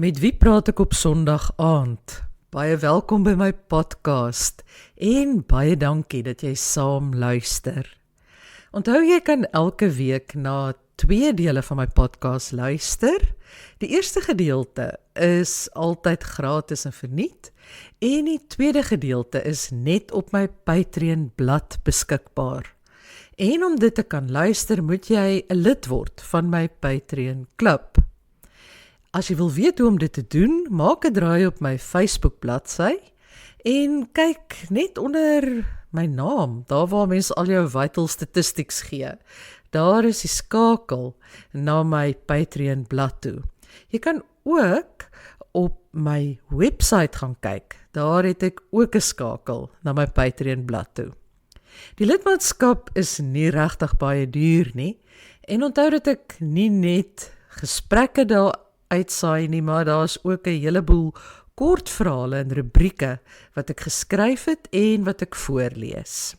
Met wie praat ek op Sondag aand? Baie welkom by my podcast en baie dankie dat jy saam luister. Onthou jy kan elke week na 2 dele van my podcast luister. Die eerste gedeelte is altyd gratis en verniet en die tweede gedeelte is net op my Patreon blad beskikbaar. En om dit te kan luister, moet jy 'n lid word van my Patreon klub. As jy wil weet hoe om dit te doen, maak 'n draai op my Facebook bladsy en kyk net onder my naam, daar waar mens al jou vital statistics gee. Daar is die skakel na my Patreon blad toe. Jy kan ook op my website gaan kyk. Daar het ek ook 'n skakel na my Patreon blad toe. Die lidmaatskap is nie regtig baie duur nie. En onthou dat ek nie net gesprekke daar uitsaai nie, maar daar is ook 'n heleboel kortverhale en rubrieke wat ek geskryf het en wat ek voorlees.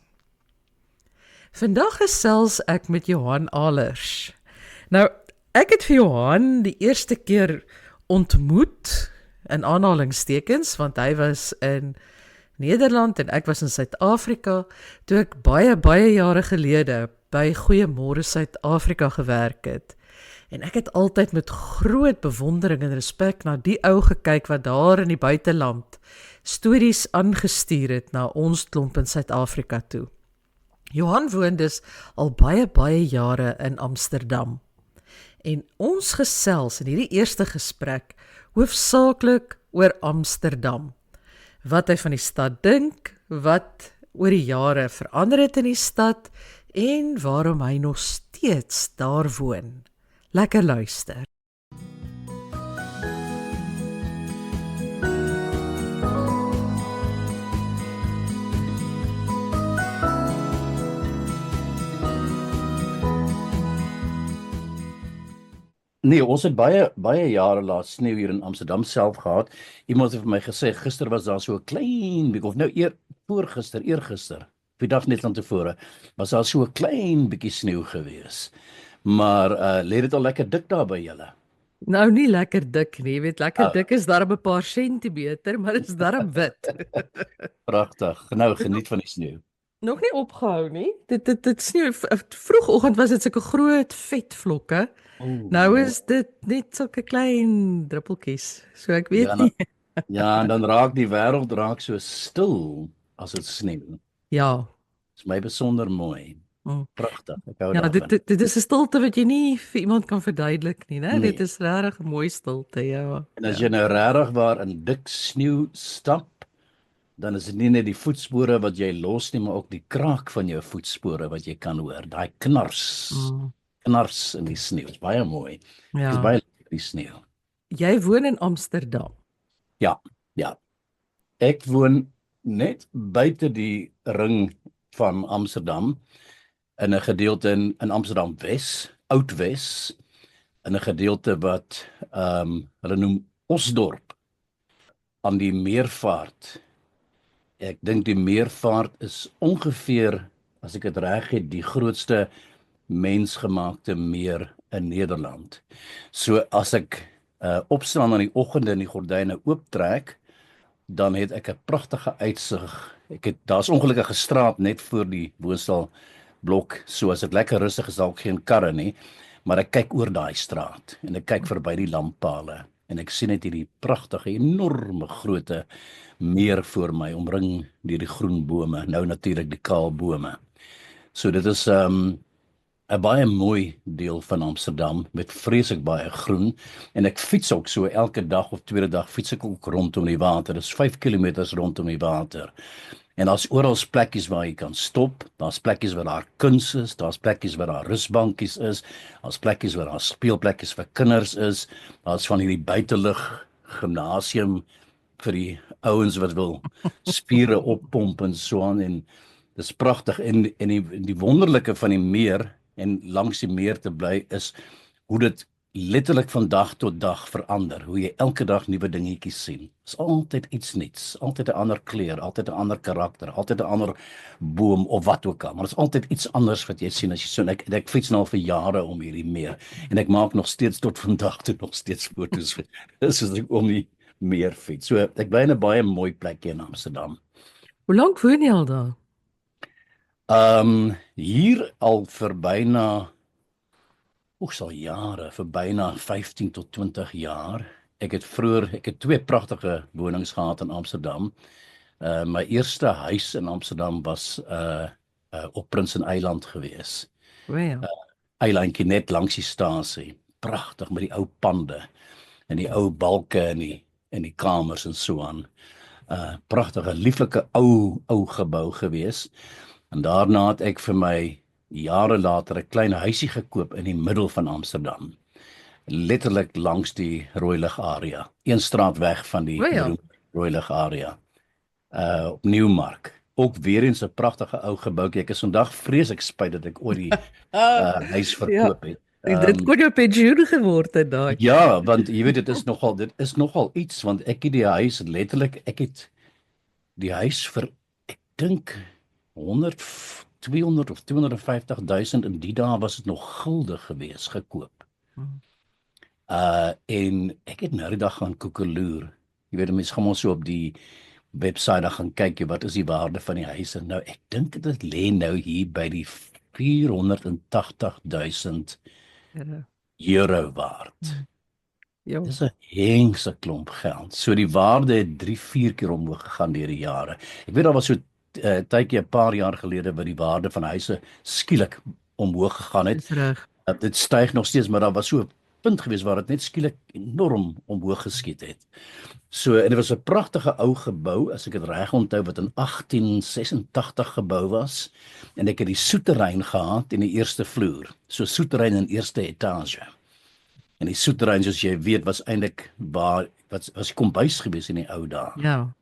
Vandag gesels ek met Johan Alers. Nou, ek het vir Johan die eerste keer ontmoet, in aanhalingstekens, want hy was in Nederland en ek was in Suid-Afrika, toe ek baie jare gelede by Goeiemôre Suid-Afrika gewerk het. En ek het altyd met groot bewondering en respek na die ou gekyk wat daar in die buiteland stories aangestuur het na ons klomp in Suid-Afrika toe. Johan woon dus al baie jare in Amsterdam. En ons gesels in hierdie eerste gesprek hoofsaaklik oor Amsterdam. Wat hy van die stad dink, wat oor die jare verander het in die stad en waarom hy nog steeds daar woon. Lekker luister. Nee, ons het baie jare laat sneeu hier in Amsterdam self gehad. Iemand het vir my gesê, gister was daar so 'n klein bietjie, of nou eergister, die dag net van tevore, was daar so 'n klein bietjie sneeu gewees. Maar lê dit al lekker dik daar by julle? Nou nie lekker dik nie, jy weet, lekker dik is darm 'n paar sentimeter, maar dit is darm wit. Pragtig. Nou, geniet van die sneeu. Nog nie opgehou nie. Dit sneeu, vroegoggend was dit sulke groot vet vlokke. Nou is dit net sulke klein druppeltjies. So ek weet nie. Ja, en dan raak die wêreld so stil as dit sneeu. Ja. Dit is my besonder mooi. Pragtig. Ek hou Ja, daarvan. dit is 'n stilte wat jy nie vir iemand kan verduidelik nie, né? Nee. Dit is regtig 'n mooi stilte, ja. En as jy nou regtig waar in dik sneeu stap, dan is dit nie net die voetspore wat jy los nie, maar ook die kraak van jou voetspore wat jy kan hoor. Daai knars in die sneeu. Is baie mooi. Ja. Is baie lekker die sneeu. Jy woon in Amsterdam. Ja. Ek woon net buite die ring van Amsterdam, in 'n gedeelte in Amsterdam Wes, Oud-Wes, in 'n gedeelte wat hulle noem Osdorp, aan die Meervaart. Ek dink die Meervaart is ongeveer, as ek dit reg het, die grootste mensgemaakte meer in Nederland. So as ek opstaan in die oggende en die gordyne ooptrek, dan het ek 'n pragtige uitsig. Daar's ongelukkige straat net voor die woonstelblok, so as dit lekker rustig is, dalk geen karre nie, maar ek kyk oor daai straat en ek kyk verby die lamppale en ek sien net hierdie pragtige, enorme groote meer voor my, omring deur die groen bome, nou natuurlik die kaal bome. So dit is 'n baie mooi deel van Amsterdam met vreeslik baie groen, en ek fiets ook so elke dag of tweede dag fiets ek ook rondom die water. Dit is 5 kilometers rondom die water. En daar's oral plekkies waar jy kan stop, daar's plekkies waar daar kuns is, daar's plekkies waar daar rusbankies is, daar's plekkies waar daar speelplekkies vir kinders is, daar's van hierdie buitelug gimnasium vir die ouens wat wil spiere oppomp en so aan, en dis pragtig. En die wonderlike van die meer en langs die meer te bly is hoe dit letterlik van dag tot dag verander, hoe jy elke dag nuwe dingetjies sien. Is altyd iets nuuts, altyd 'n ander kleur, altyd 'n ander karakter, altyd 'n ander boom of wat ook al, maar dit is altyd iets anders wat jy sien as jy so, en ek fiets nou al vir jare om hierdie meer, en ek maak nog steeds tot vandag toe nog steeds foto's, soos ek om die meer fiets. So, ek bly in 'n baie mooi plekjie in Amsterdam. Hoe lank woon jy al daar? Hier al vir byna sal jare, vir byna 15 tot 20 jaar. Ek het twee pragtige wonings gehad in Amsterdam. My eerste huis in Amsterdam was op Prinseneiland gewees. Wel. Eilandjie net langs die stasie. Pragtig met die ou pande en die ou balke in die kamers en so aan. Pragtige, lieflike ou gebou gewees. En daarna het ek vir my jare later 'n klein huisie gekoop in die middel van Amsterdam. Letterlik langs die Rooilig area. Een straat weg van die Rooilig area. Op Nieuwmark. Ook weer eens 'n pragtige ou gebouetjie. Ek is vandag vreeslik spyt dat ek ooit die huis verkoop het. Dit kon jou pensioen geword het daai. Ja, want jy weet dit is nogal iets, want ek het die huis letterlik, ek het die huis vir, ek dink 200 of 250.000 in die dae was dit nog gulde gewees gekoop. En ek het nou die dag gaan koekeloer. Jy weet mense gaan maar so op die website dan gaan kyk wat is die waarde van die huis, en nou ek dink dit lê nou hier by die 480.000 euro waard. Dis 'n hengse klomp geld. So die waarde het 3-4 keer omhoog gegaan deur die jare. Ek weet daar was so tydjie 'n paar jaar gelede waar die waarde van huise skielik omhoog gegaan het. Dit styg nog steeds, maar daar was so 'n punt gewees waar dit net skielik enorm omhoog geskiet het. So, en dit was 'n pragtige ou gebou, as ek dit reg onthou, wat in 1886 gebou was, en ek het die souterrein gehad in die eerste vloer. So souterrein in eerste etage. En die souterrein, soos jy weet, was eintlik waar was kombuis gewees in die ou dae. Ja.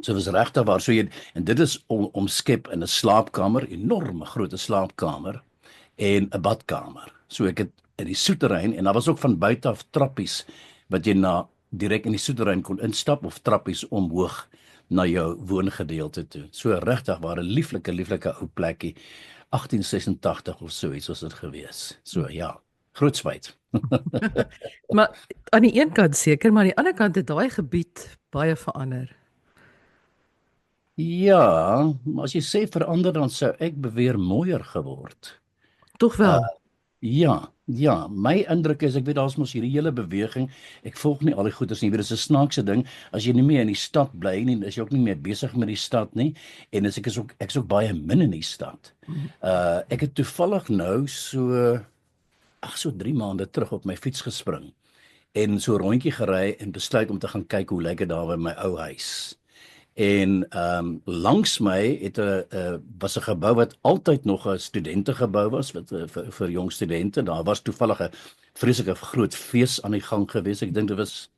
So dit was regtig waar, so en dit is omskep in 'n slaapkamer, enorme groot slaapkamer en 'n badkamer. So ek het in die souterrein, en daar was ook van buite af trappies wat jy direk in die souterrein kon instap, of trappies omhoog na jou woongedeelte toe. So regtig waar 'n lieflike ou plekkie, 1886 of so iets was dit gewees. So ja, groot spyt. Maar aan die een kant seker, maar aan die ander kant het daai gebied baie verander. Ja, maar as jy sê verander, dan sou ek beweer mooier geword. Tog wel. Ja, my indruk is, ek weet daar's mos hierdie hele beweging, ek volg nie al die goeders nie, weet dis 'n snaakse ding, as jy nie meer in die stad bly nie, is jy ook nie meer besig met die stad nie, en ek is ook baie min in die stad. Ek het toevallig nou so 3 maande terug op my fiets gespring, en so 'n rondjie gery en besluit om te gaan kyk hoe lyk dit daar by my ou huis. En langs my was 'n gebou wat altyd nog 'n studentegebou was, wat vir jong studente. Daar was toevallig 'n vreeslike groot fees aan die gang gewees. Ek dink dit was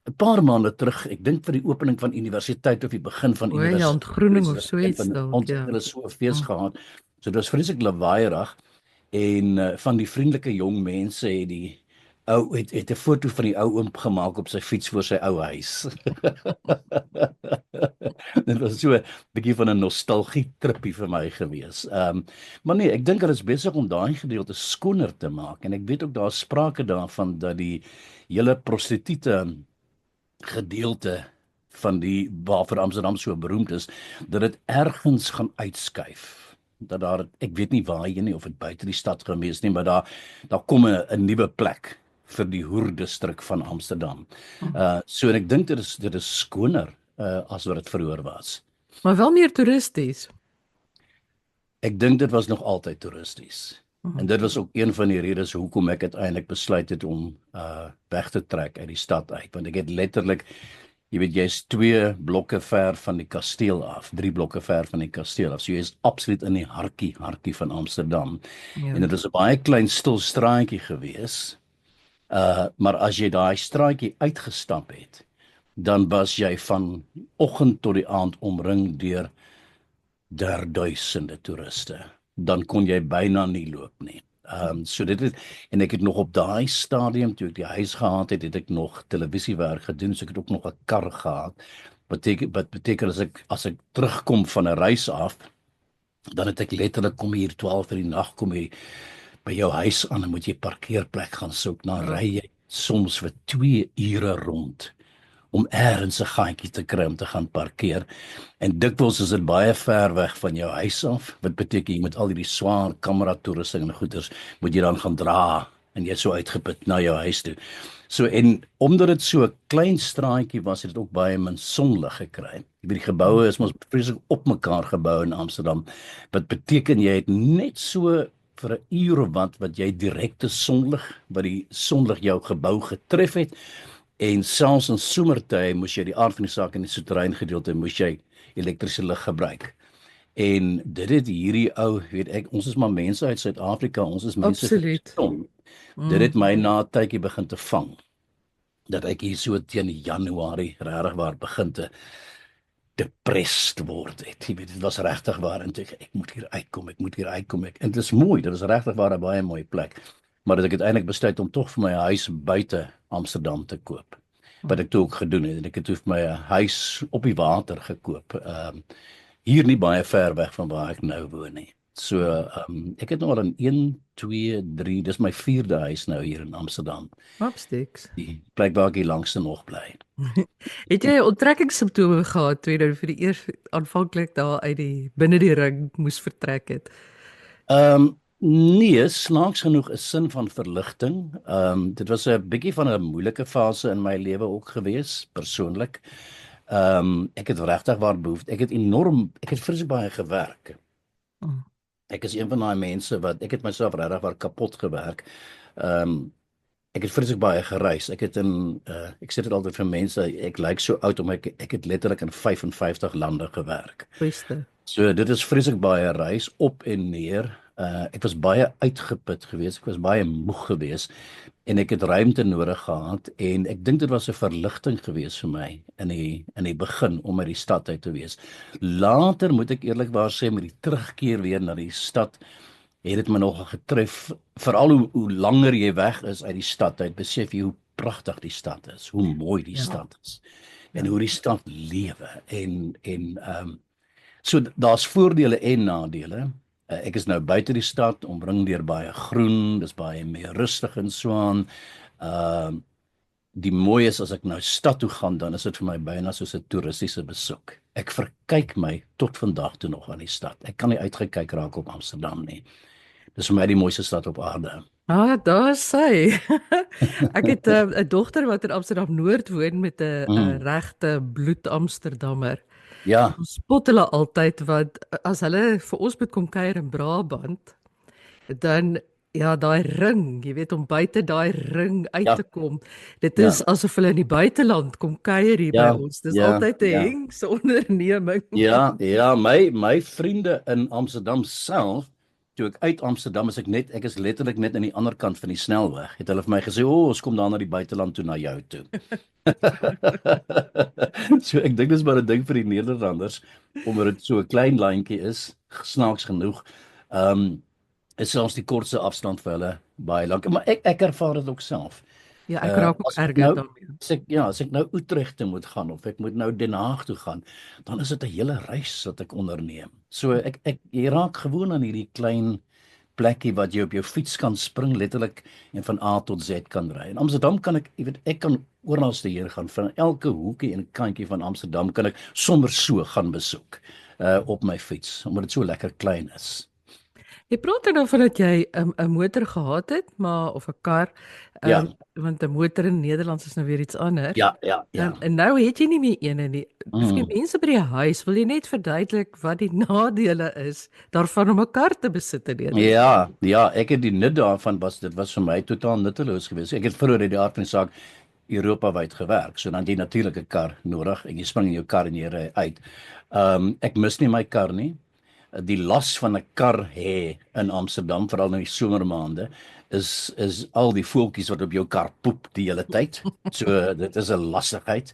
'n paar maande terug, ek dink vir die opening van universiteit of die begin van universiteit. Ja, ontgroening of so iets dalk. Ons het hulle so 'n fees gehad. So dit was vreeslik lawaaierig, en van die vriendelike jong mense het die ou het 'n foto van die ou oom gemaak op sy fiets voor sy ou huis. Dit was so 'n bietjie van 'n nostalgie trippie vir my gewees. Maar nee, ek dink hulle is besig om daai gedeelte skoner te maak, en ek weet ook daar's sprake daarvan dat die hele prostituie gedeelte van die waarvoor Amsterdam so beroemd is, dat dit ergens gaan uitskuif. Dat daar, ek weet nie waarheen nie, of dit buite die stad gaan wees nie, maar daar kom 'n nuwe plek vir die hoerdistrik van Amsterdam. So en ek dink dit is skoner as wat dit vroeër was. Maar wel meer toeristies. Ek dink dit was nog altyd toeristies. En dit was ook een van die redes hoekom ek uiteindelik besluit het om weg te trek uit die stad uit, want ek het letterlik, jy weet, jy's 2 blokke ver van die kasteel af, 3 blokke ver van die kasteel af, so jy is absoluut in die hartjie van Amsterdam. Ja. En dit is 'n baie klein stil straatjie gewees, maar as jy daai straatjie uitgestap het, dan was jy van oggend tot die aand omring deur duisende toeriste. Dan kon jy byna nie loop nie. So dit het, en ek het nog op daai stadium toe ek die huis gehad het, het ek nog televisiewerk gedoen, so ek het ook nog 'n kar gehad. Wat beteken as ek terugkom van 'n reis af, dan het ek letterlik kom hier 12 in die nag kom hier by jou huis aan en moet jy parkeerplek gaan soek, dan ry jy soms vir 2 ure rond om eers 'n gaatjie te kry om te gaan parkeer. En dikwels is dit baie ver weg van jou huis af, wat beteken jy moet al hierdie swaar kamera toerusting en goeders moet jy dan gaan dra en jy so uitgeput na jou huis toe. So en omdat dit so 'n klein straatjie was, het dit ook baie min sonlig gekry. Die geboue is mos vreeslik op mekaar gebou in Amsterdam. Wat beteken jy het net so vir 'n uur of wat jy direkte sonlig, wat die sonlig jou gebou getref het. En selfs in somertye moes jy die aard van die saak in die souterrain gedeelte moes jy elektriese lig gebruik. En dit het hierdie ou, weet ek, ons is maar mense uit Suid-Afrika, ons is mense verstom. Dit het my na 'n tydjie begin te vang. Dat ek hier so teen Januarie regtig waar begin te depressed word het. Jy weet, dit was regtig waar en ek moet hier uitkom. En dit is mooi, dit is regtig waar 'n baie mooi plek. Maar dat ek uiteindelik besluit om tog vir my 'n huis buite Amsterdam te koop. Wat ek toe ook gedoen het. En ek het toe vir my 'n huis op die water gekoop. Hier nie baie ver weg van waar ek nou woon nie. So, ek het nou al in 1, 2, 3, dis my 4de huis nou hier in Amsterdam. Mopsticks. Die plek waar ek die langste nog bly. Het jy onttrekkingssimptome gehad toe jy nou vir die eerste aanvanklik daar uit binne die ring moes vertrek het? Nee, snaaks genoeg 'n sin van verligting. Dit was 'n bietjie van 'n moeilike fase in my lewe ook gewees, persoonlik. Ek het regtig waar behoefte. Ek het vreeslik baie gewerk. Ek is een van daai mense ek het myself regtig waar kapot gewerk. Ek het vreeslik baie gereis. Ek sê dit altyd vir mense, ek lyk so oud om ek het letterlik in 55 lande gewerk. Beste. So dit is vreeslik baie reis op en neer. Ek was baie uitgeput geweest, ek was baie moeg geweest en ek het ruimte nodig gehad en ek dink dit was 'n verligting geweest vir my in die begin om uit die stad uit te wees. Later moet ek eerlikwaar sê met die terugkeer weer na die stad het dit my nogal getref, veral hoe langer jy weg is uit die stad uit, besef jy hoe pragtig die stad is, hoe mooi die stad is en hoe die stad lewe so daar's voordele en nadele. Ek is nou buite die stad, omring deur baie groen, dis baie meer rustig en so aan. Die mooi is as ek nou stad toe gaan, dan is dit vir my byna soos 'n toeristiese besoek. Ek verkyk my tot vandag toe nog aan die stad. Ek kan nie uitgekyk raak op Amsterdam nie. Dis vir my die mooiste stad op aarde. Daar is sy. Ek het 'n dogter wat in Amsterdam Noord woon met 'n regte bloed Amsterdammer. Ja. Ons spot hulle altyd, want as hulle vir ons moet kom kuier in Brabant, dan ja, daai ring, jy weet, om buite daai ring uit te kom. Dit is asof hulle in die buiteland kom kuier hier by ons. Dis altyd 'n hengse onderneming. Ja, my vriende in Amsterdam self, toe ek uit Amsterdam ek is letterlik net aan die ander kant van die snelweg. Het hulle vir my gesê, ons kom daar na die buiteland toe na jou toe. So ek dink dis maar 'n ding vir die Nederlanders, omdat dit so 'n klein landjie is, snaaks genoeg. Is selfs die kortste afstand vir hulle baie lank, maar ek ervaar dit ook self. Ja, ek raak ook erger daarmee. As ek nou Utrecht toe moet gaan of ek moet nou Den Haag toe gaan, dan is dit 'n hele reis wat ek onderneem. So jy raak gewoon aan hierdie klein plekkie wat jy op jou fiets kan spring letterlik en van A tot Z kan ry. In Amsterdam kan ek kan oralste hier gaan, van elke hoekie en kantjie van Amsterdam kan ek sommer so gaan besoek op my fiets, omdat dit so lekker klein is. Jy praat dan van dat jy 'n motor gehad het, of 'n kar, want 'n motor in Nederlands is nou weer iets anders. Ja. En nou het jy nie meer een nie. Vir die mense by die huis, wil jy net verduidelik wat die nadele is daarvan om 'n kar te besit in Nederland? Ja, ek het die nut daarvan dit was vir my totaal nutteloos geweest. Ek het vroeër uit die aard van die saak Europa wyd gewerk, so dan het jy natuurlik 'n kar nodig en jy spring in jou kar en jy ry uit. Ek mis nie my kar nie. die las van 'n kar hê in Amsterdam, veral in die somermaande, is al die voeltjies wat op jou kar poep die hele tyd. So dit is 'n lastigheid.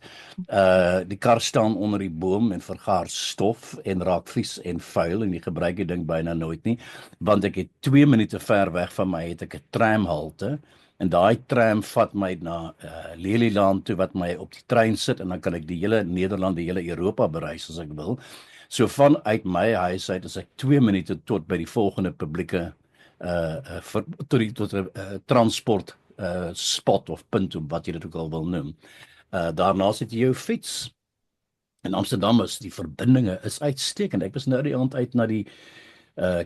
Die kar staan onder die boom en vergaar stof en raak vies en vuil en jy gebruik die ding byna nooit nie, want ek het 2 minute ver weg van my het ek 'n tramhalte. En daai tram vat my na Lelyland toe wat my op die trein sit en dan kan ek die hele Nederland, die hele Europa bereis as ek wil. So vanuit my huis uit is ek 2 minute tot by die volgende publieke tot 'n transport spot of punt of wat jy dit ook al wil noem. Daarna sit jy jou fiets. In Amsterdam is die verbindinge is uitstekend. Ek was nou die aand uit na die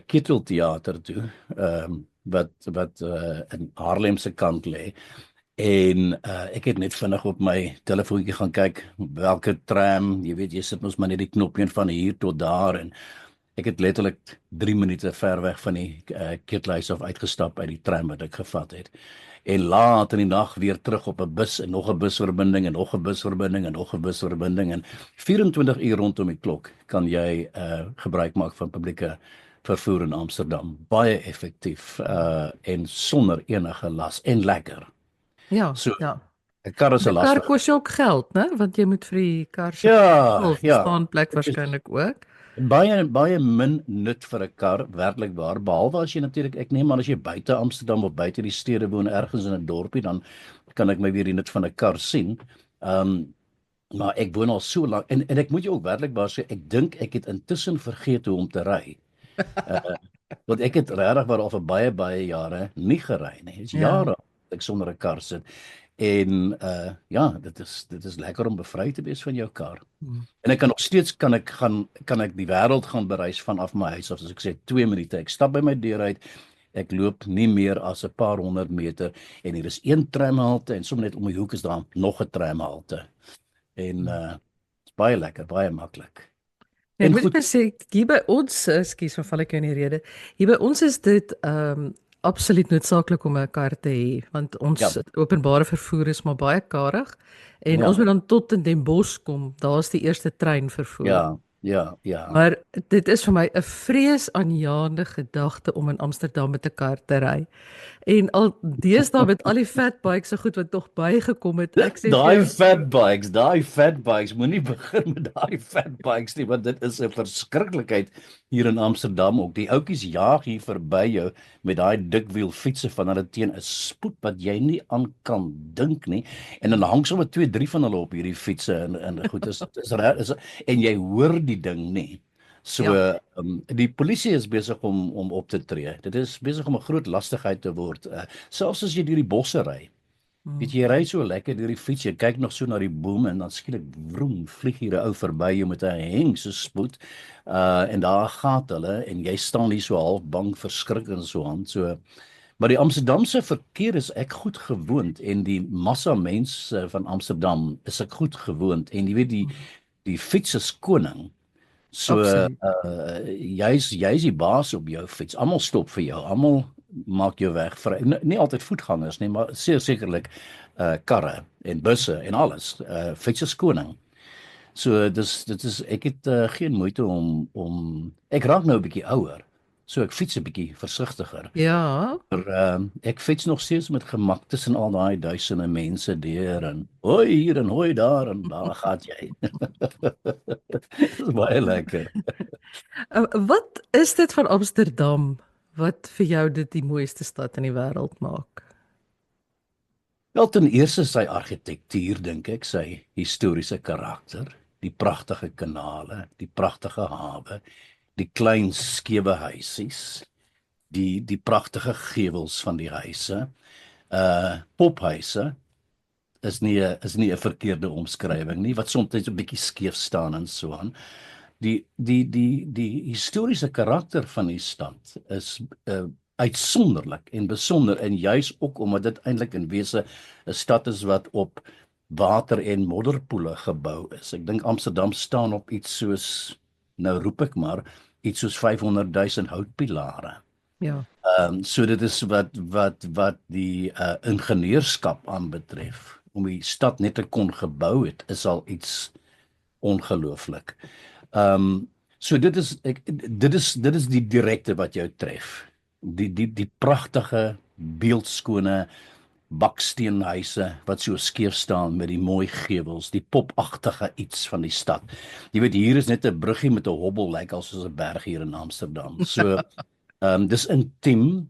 Keteltheater toe, wat in Haarlem se kant lê. En ek het net vinnig op my telefoontjie gaan kyk welke tram, jy weet jy sit mos maar net die knoppie van hier tot daar en ek het letterlik 3 minute ver weg van die Ketelhuis af uitgestap uit die tram wat ek gevat het. En laat in die nag weer terug op 'n bus en nog 'n busverbinding en nog 'n busverbinding en nog 'n busverbinding en 24 uur rondom die klok kan jy gebruik maak van publieke vervoer in Amsterdam. Baie effektief en sonder enige las en lekker. Ja, So, ja. 'n kar is 'n Die kar lastig. kos jou ook geld, né? Want jy moet vir die kar se Ja. staanplek Dit is waarskynlik ook. baie min nut vir 'n kar, werklik waar, behalwe as jy natuurlik, ek neem aan as jy buite Amsterdam of buite die stede woon, ergens in 'n dorpie, dan kan ek my weer die nut van 'n kar sien. Maar ek woon al so lank en ek moet jou ook werklik waar sê, ek dink ek het intussen vergeet hoe om te ry. Want ek het regtig waar al vir baie jare nie gery nie. Dit is jare dat ek sonder 'n kar sit. En ja, dit is lekker om bevry te wees van jou kar. En ek kan nog steeds kan ek die wêreld gaan bereis vanaf my huis af. As ek sê 2 minute, ek stap by my deur uit, ek loop nie meer as 'n paar honderd meter en hier is een tramhalte en sommer net om die hoek is daar nog 'n tramhalte. En is baie lekker, baie maklik. Ek En moet goed, net sê hier by ons, ekskuus, val ek jou in die rede. Hier by ons is dit absoluut noodsaaklik om 'n kar te hê, want ons openbare vervoer is maar baie karig en ons moet dan tot in Den Bosch kom. Daar's die eerste trein vervoer. ja. Maar dit is vir my 'n vreesaanjaende gedagte om in Amsterdam met 'n kar te ry. En al deesdae met al die fatbikes so goed wat tog bygekom het, ek sê Daai fatbikes, moenie begin met daai fatbikes nie, want dit is 'n verskriklikheid hier in Amsterdam ook. Die ouetjies jaag hier verby jou met daai dikwiel fietsse van hulle teen 'n spoed wat jy nie aan kan dink nie. En dan hang sommer 2, 3 van hulle op hierdie fietsse en goed is en jy hoor die ding nie. So die polisie is besig om op te tree. Dit is besig om 'n groot lastigheid te word. Selfs as jy deur die bosse ry. Weet jy ry so lekker deur die fiets, jy kyk nog so na die boom en dan skielik vroom vlieg hier 'n ou verby jou met 'n hengse spoed. En daar gaan hulle en jy staan hier so half bang, verskrik en so aan. So maar die Amsterdamse verkeer is ek goed gewoond en die massa mense van Amsterdam is ek goed gewoond en jy weet die fiets is koning. So jy's die baas op jou fiets. Almal stop vir jou. Almal maak jou weg vry. Nie altyd voetgangers nie, maar sekerlik karre en busse en alles. Fiets is koning. So dit is ek het geen moeite om ek raak nou 'n bietjie ouer. So ek fiets 'n bietjie versigtiger. Ja. Maar ek fiets nog steeds met gemak tussen al daai duisende mense deur en hoi hier en hoi daar en daar gaan jy. Dit is baie lekker. Wat is dit van Amsterdam wat vir jou dit die mooiste stad in die wêreld maak? Wel, ten eerste sy argitektuur, dink ek, sy historiese karakter, die pragtige kanale, die pragtige hawe, die klein skewe huisies, die pragtige gevels van die huise, pophuise is nie 'n verkeerde omskrywing nie, wat soms 'n bietjie skeef staan en so aan. Die historiese karakter van die stad is uitsonderlik en besonder en juis ook omdat dit eintlik in wese 'n stad is wat op water en modderpoele gebou is. Ek dink Amsterdam staan op iets soos, nou roep ek maar, iets soos 500,000 houtpilare. Ja. So dit is wat die ingenieurskap aanbetref, om die stad net te kon gebou het, is al iets ongelooflik. So dit is die direkte wat jou tref. Die pragtige beeldskone baksteenhuise wat so skeef staan met die mooi gevels, die popagtige iets van die stad. Jy weet hier is net 'n bruggie met 'n hobbel lyk soos 'n berg hier in Amsterdam. So dis intiem.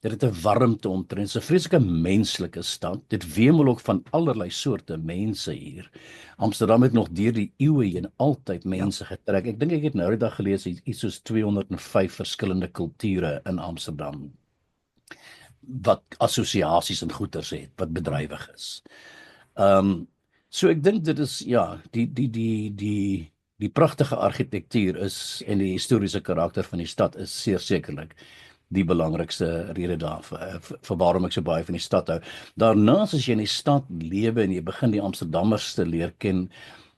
Dit het 'n warmte omtrent. Dit is 'n vreeslike menslike stad. Dit wemel ook van allerlei soorte mense hier. Amsterdam het nog deur die eeue heen altyd mense getrek. Ek dink ek het nou die dag gelees iets soos 205 verskillende kulture in Amsterdam wat assosiasies en goeters het wat bedrywig is. So ek dink dit is die pragtige argitektuur is en die historiese karakter van die stad is sekerlik die belangrikste rede daarvoor vir waarom ek so baie van die stad hou. Daarna as jy in die stad lewe en jy begin die Amsterdammers te leer ken,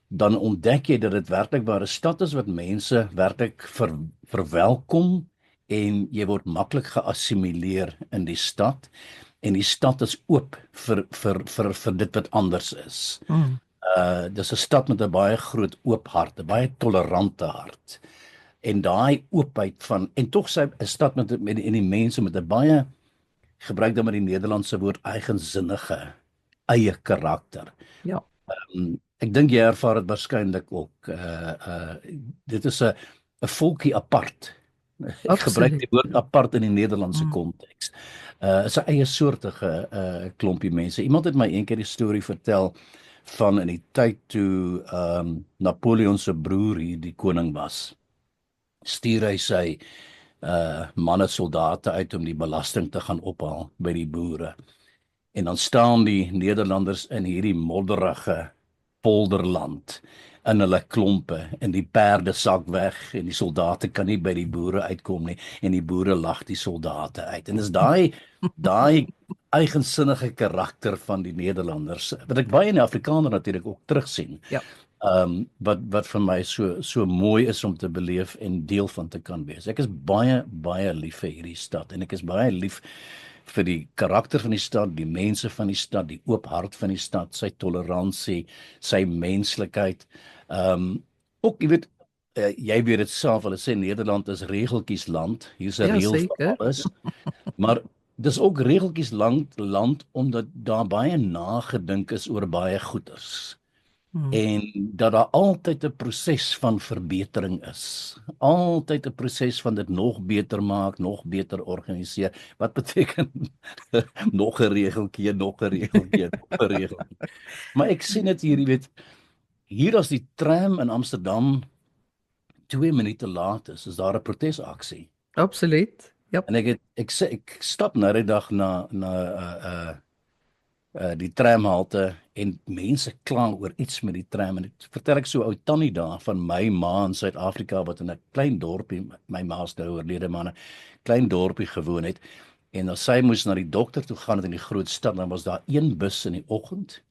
dan ontdek jy dat dit werklik waar 'n stad is wat mense werklik verwelkom en jy word maklik geassimileer in die stad en die stad is oop vir dit wat anders is. Dis 'n stad met 'n baie groot oop hart, 'n baie tolerante hart. En daai oopheid van en tog sy 'n stad met die mense met 'n baie gebruik dan met die Nederlandse woord eigensinnige eie karakter. Ja. Ek dink jy ervaar dit waarskynlik ook. Dit is 'n volkie apart. Ek gebruik die woord apart in die Nederlandse konteks. Is 'n eie soortige klompie mense. Iemand het my eendag die storie vertel van in die tyd toe Napoleon se broer hier die koning was. Stuur hy sy manne soldate uit om die belasting te gaan ophaal by die boere. En dan staan die Nederlanders in hierdie modderige polderland in hulle klompe en die perde sak weg en die soldate kan nie by die boere uitkom nie en die boere lag die soldate uit. En dis daai eigensinnige karakter van die Nederlanders wat ek baie in die Afrikaner natuurlik ook terugsien. Ja. Wat vir my so mooi is om te beleef en deel van te kan wees. Ek is baie lief vir hierdie stad en ek is baie lief vir die karakter van die stad, die mense van die stad, die oop hart van die stad, sy toleransie, sy menslikheid. Ook jy weet jy weet dit self, hulle sê Nederland is regeltjies land. Hier's 'n reël vir alles. Maar dis ook regeltjies land omdat daar baie nagedink is oor baie goeters. En dat daar altyd 'n proses van verbetering is. Altyd 'n proses van dit nog beter maak, nog beter organiseer. Wat beteken nog 'n regeltjie, nog 'n regeltjie, nog 'n regeltjie. Maar ek sien dit hier, jy weet, hier as die tram in Amsterdam 2 minute laat is daar 'n protesaksie. Absoluut. Ja. En ek stap nou die dag na die tramhalte en mense kla oor iets met die tram en dit vertel ek so ou tannie daar van my ma in Suid-Afrika wat in 'n klein dorpie, my ma is nou oorlede maar 'n klein dorpie gewoon het en as sy moes na die dokter toe gaan in die groot stad dan was daar een bus in die oggend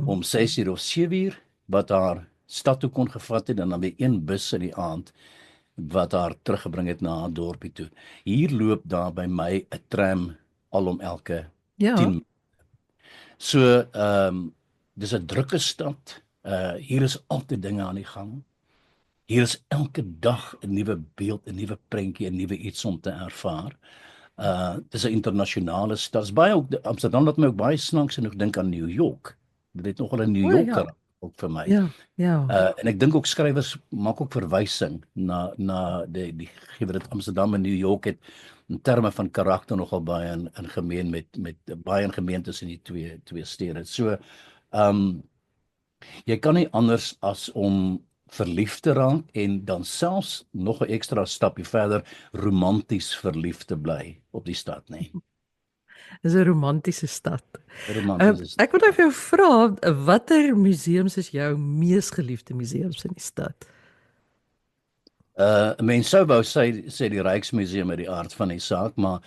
om 6:00 of 7:00 wat haar stad toe kon gevat het en dan weer een bus in die aand wat haar teruggebring het na haar dorpie toe. Hier loop daar by my 'n tram alom elke 10. So, dis 'n drukke stad. Hier is altyd dinge aan die gang. Hier is elke dag 'n nuwe beeld, 'n nuwe prentjie, 'n nuwe iets om te ervaar. Dis 'n internasionale stad. Dis baie ook Amsterdam laat my ook baie snaaks en ek dink aan New York. Dit het nogal 'n New Yorker ook vir my. En ek dink ook skrywers maak ook verwysing na die gegee dat Amsterdam en New York het in terme van karakter nogal baie in gemeen met baie in gemeen tussen die twee stede. So jy kan nie anders as om verlief te raak en dan selfs nog 'n ekstra stapie verder romanties verlief te bly op die stad nie. Dis 'n romantiese stad. Ek wil vir jou vra, watter museums is jou mees geliefde museums in die stad? 'n Mens sou wou sê die Rijksmuseum uit die aard van die saak, maar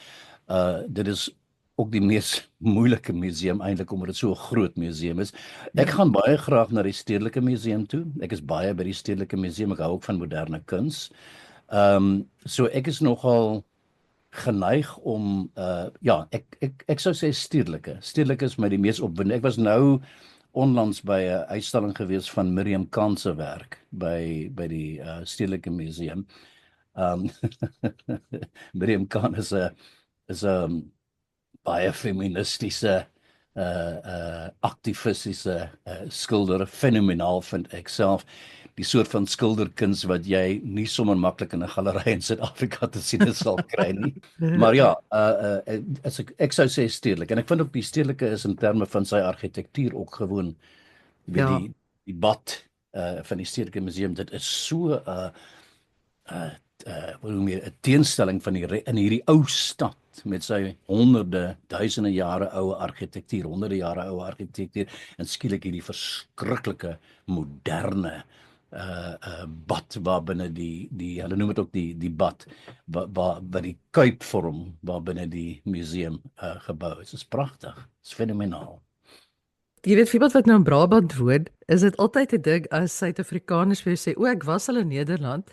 dit is ook die mees moeilike museum eintlik omdat dit so 'n groot museum is. Ek gaan baie graag na die Stedelike Museum toe. Ek is baie by die Stedelike Museum. Ek hou ook van moderne kuns. So ek is nogal geneig om ek sou sê Stedelike. Stedelike is my die mees opwindend. Ek was nou onlangs by 'n uitstalling gewees van Miriam Khan se werk by die Stedelike Museum. Um Miriam Khan is 'n baie feministiese aktivistiese skilder, fenomenaal vind ek self. Die soort van skilderkuns wat jy nie sommer maklik in 'n galery in Suid-Afrika te sien sal kry nie. Maar ja, as ek sou sê stedelik, en ek vind ook die stedelike is in terme van sy argitektuur ook gewoon weet Ja. die bad van die Stedelike Museum, dit is so hoe noem jy 'n teenstelling van in hierdie ou stad met sy honderde, duisende jare oue argitektuur, en skielik hierdie verskriklike moderne bad waar binne die hulle noem dit ook die bad waar die kuip vorm waar binne die museum gebou is. Dit is pragtig. Dit is fenomenaal. Jy weet, vir iemand wat nou in Brabant woon, is dit altyd 'n ding as Suid-Afrikaners vir jou sê, "O, ek was al in Nederland."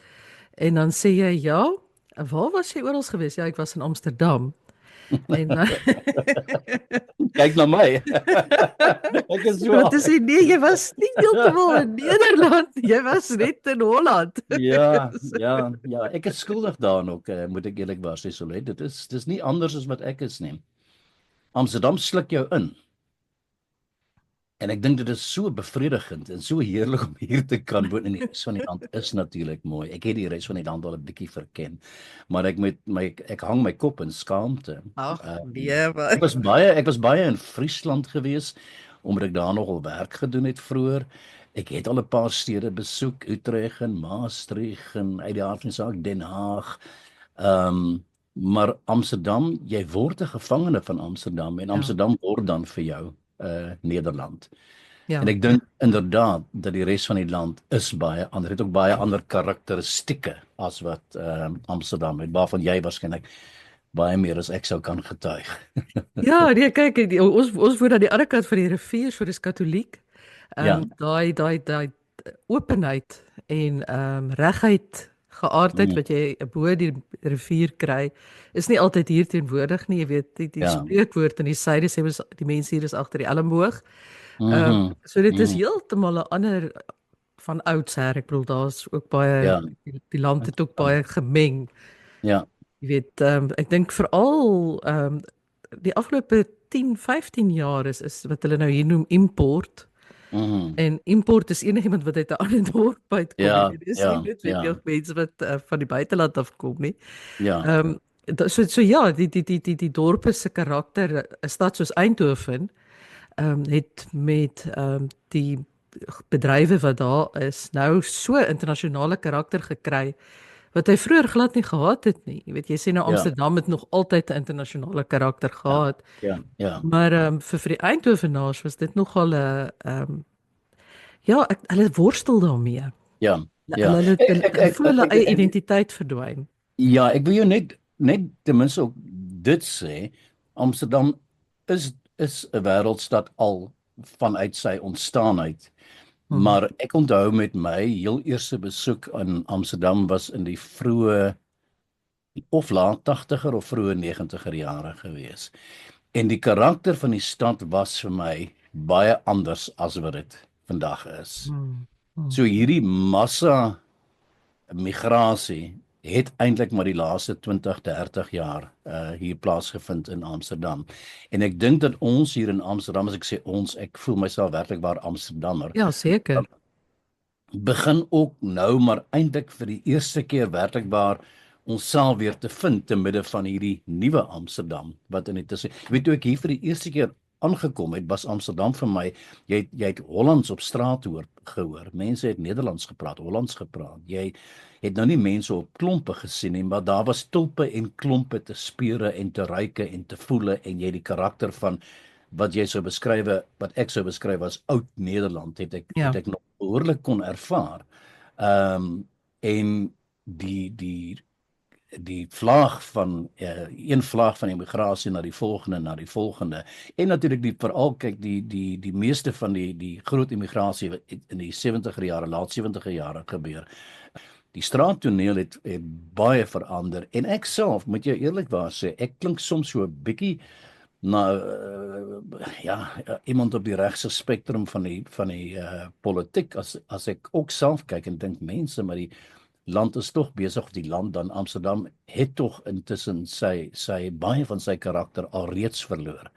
En dan sê jy, "Ja, waar was jy oral gewees?" "Ja, ek was in Amsterdam." En dan Kyk na my. Ek is so. wat is jy? Nee, jy was nie heeltemal in Nederland, jy was net in Holland. Ja. Ek is skuldig daaraan ook, moet ek eerlikwaar sê, Solet. Dis nie anders as wat ek is nie. Amsterdam sluk jou in. En ek dink dit is so bevredigend en so heerlik om hier te kan woon. En die res van die land is natuurlik mooi. Ek het die res van die land al 'n bietjie verken. Maar ek hang my kop in skaamte. Ag, nee, Ek was baie in Friesland gewees omdat ek daar nogal werk gedoen het vroeër. Ek het al 'n paar stede besoek, Utrecht en Maastricht en uit die aard van die saak Den Haag. Maar Amsterdam, jy word 'n gevangene van Amsterdam en Amsterdam word dan vir jou Nederland. Ja. En ek dink inderdaad dat die res van die land is baie ander, het ook baie ander karakteristikke as wat Amsterdam het, waarvan jy waarskynlik baie meer as ek sou kan getuig. Ja, nee, kyk, ons woon aan die ander kant van die rivier, so dis katoliek. Daai openheid en reguit geaardheid wat jy bo die rivier kry, is nie altyd hier teenwoordig nie. Jy weet, die spreekwoord in die suide sê die mense hier is agter die elmboog. So dit is heeltemal 'n ander van oudsher. Ek bedoel, daar's ook baie die land het ook baie gemeng. Ja. Jy weet, ek dink veral die afgelope 10, 15 jaar is wat hulle nou hier noem import. En import is enigiemand wat uit 'n ander dorp uitkom. Dit is nie net mense wat van die buiteland afkom nie. Ja. So ja, die dorpe se karakter, 'n stad soos Eindhoven, het met die bedrywe wat daar is nou so internasionale karakter gekry wat hy vroeër glad nie gehad het nie. Jy weet, jy sê nou Amsterdam het nog altyd 'n internasionale karakter gehad. Ja. Maar vir die Eindhovenaars was dit nogal 'n hulle worstel daarmee. Ja. Hulle voel hulle eie identiteit verdwyn. Ja, ek wil jou net ten minste ook dit sê, Amsterdam is 'n wêreldstad al vanuit sy ontstaanheid. Maar ek onthou met my heel eerste besoek aan Amsterdam was in die vroeë of laat 80er of vroeë 90er jare gewees. En die karakter van die stad was vir my baie anders as wat dit vandag is. So hierdie massa migrasie het eintlik maar die laaste 20, 30 jaar hier plaasgevind in Amsterdam. En ek dink dat ons hier in Amsterdam, as ek sê ons, ek voel myself werklik waar Amsterdammer. Ja, seker. Begin ook nou maar eintlik vir die eerste keer werklik waar onsself weer te vind te midde van hierdie nuwe Amsterdam wat in die tussen. Ek weet toe ek hier vir die eerste keer aangekom het, was Amsterdam vir my, jy het Hollands op straat gehoor. Mense het Nederlands gepraat, Hollands gepraat. Jy het nou nie mense op klompe gesien nie, maar daar was tulpe en klompe te speure en te ruike en te voele, en jy die karakter van wat ek sou beskryf as oud Nederland het ek nog behoorlik kon ervaar. En die vlaag van een vlaag van immigrasie na die volgende en natuurlik veral kyk die meeste van die groot immigrasie wat in die 70er jare, laat 70er jare gebeur. Die straattoneel het baie verander en ek self moet jou eerlikwaar sê, ek klink soms so 'n bietjie na iemand op die regse spektrum van die politiek, as ek ook self kyk en dink mense, maar die land is tog besig, of die land dan Amsterdam het tog intussen sy baie van sy karakter alreeds verloor.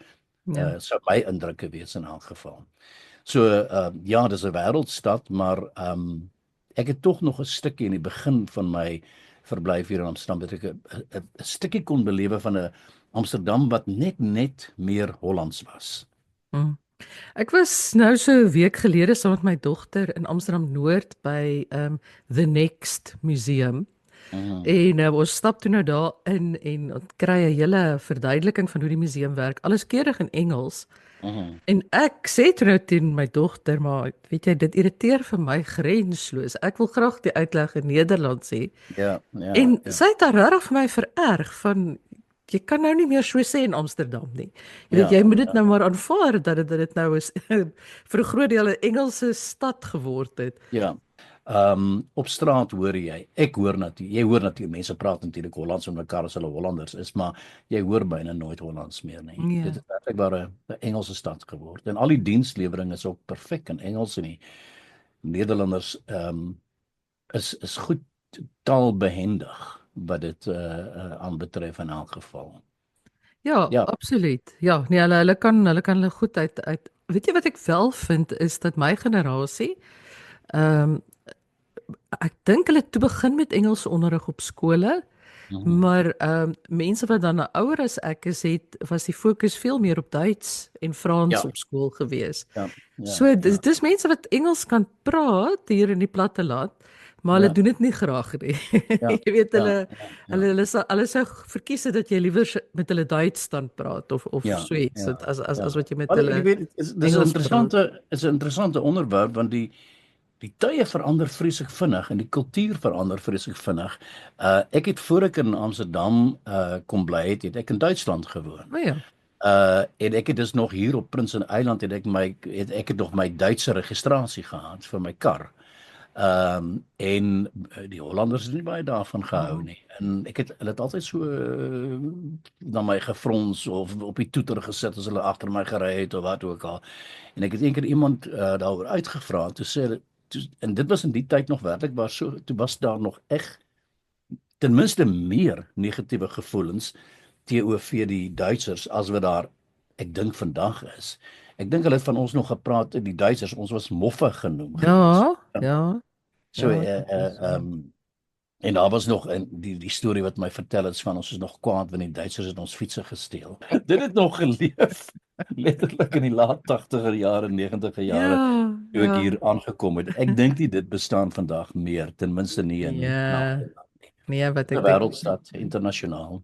Ja. Sou my indrukke wees in elk geval. So ja, dis 'n wêreldstad, maar ek het tog nog 'n stukkie in die begin van my verblyf hier in Amsterdam dat ek 'n stukkie kon belewe van 'n Amsterdam wat net meer Hollands was. Mm. Ek was nou so 'n week gelede saam met my dogter in Amsterdam Noord by The Next Museum. En ons stap toe nou daar in en ons kry 'n hele verduideliking van hoe die museum werk. Alles keurig in Engels. En ek sê toe nou teen my dogter, maar weet jy, dit irriteer vir my grensloos. Ek wil graag die uitleg in Nederlands hê. Ja, En sy het daar regtig vir my vererg van jy kan nou nie meer so sê in Amsterdam nie. Jy weet, jy moet dit nou maar aanvaar dat dit nou is vir 'n groot deel 'n Engelse stad geword het. Ja. Op straat hoor jy. Jy hoor natuurlik mense praat natuurlik Hollands met mekaar as hulle Hollanders is, maar jy hoor byna nooit Hollands meer nie. Dit is werklik 'n Engelse stad geword. En al die dienslewering is ook perfek in Engels en die Nederlanders is goed taalbehendig wat dit aanbetref in elk geval. Ja, absoluut. Ja, nee, hulle kan goed uit. Weet jy wat ek wel vind is dat my generasie ek dink hulle het toe begin met Engelse onderrig op skole, maar mense wat dan ouer as ek is, was die fokus veel meer op Duits en Frans op skool gewees. So dis mense wat Engels kan praat hier in die platteland, maar hulle doen dit nie graag nie. Jy weet hulle sou verkies dat jy liewer met hulle Duits dan praat of so iets as wat jy met hulle. Jy weet, dis 'n interessante onderwerp want die tye verander vreeslik vinnig en die kultuur verander vreeslik vinnig. Ek het voor ek in Amsterdam kom bly het ek in Duitsland gewoon. O ja. En ek het dus nog hier op Prinseneiland het ek nog my Duitse registrasie gehad vir my kar. En die Hollanders het nie baie daarvan gehou nie. En hulle het altyd so na my gefrons of op die toeter gesit as hulle agter my gery het of wat ook al. En ek het eendag iemand daaroor uitgevra toe sê en dit was in die tyd nog werklikbaar so, toe was daar nog ten minste meer negatiewe gevoelens teenoor die Duitsers as wat daar, ek dink vandag is. Ek dink hulle het van ons nog gepraat, die Duitsers, ons was moffe genoem. Ja. So, en daar was nog die storie wat my vertel het van ons is nog kwaad want die Duitsers het ons fietsse gesteel. Dit het nog geleef. Letterlik in die laat 80er jare, 90er jare, toe ek hier aangekom het. Ek dink nie dit bestaan vandag meer, ten minste nie in nee, wat ek wêreldstad, internasionaal.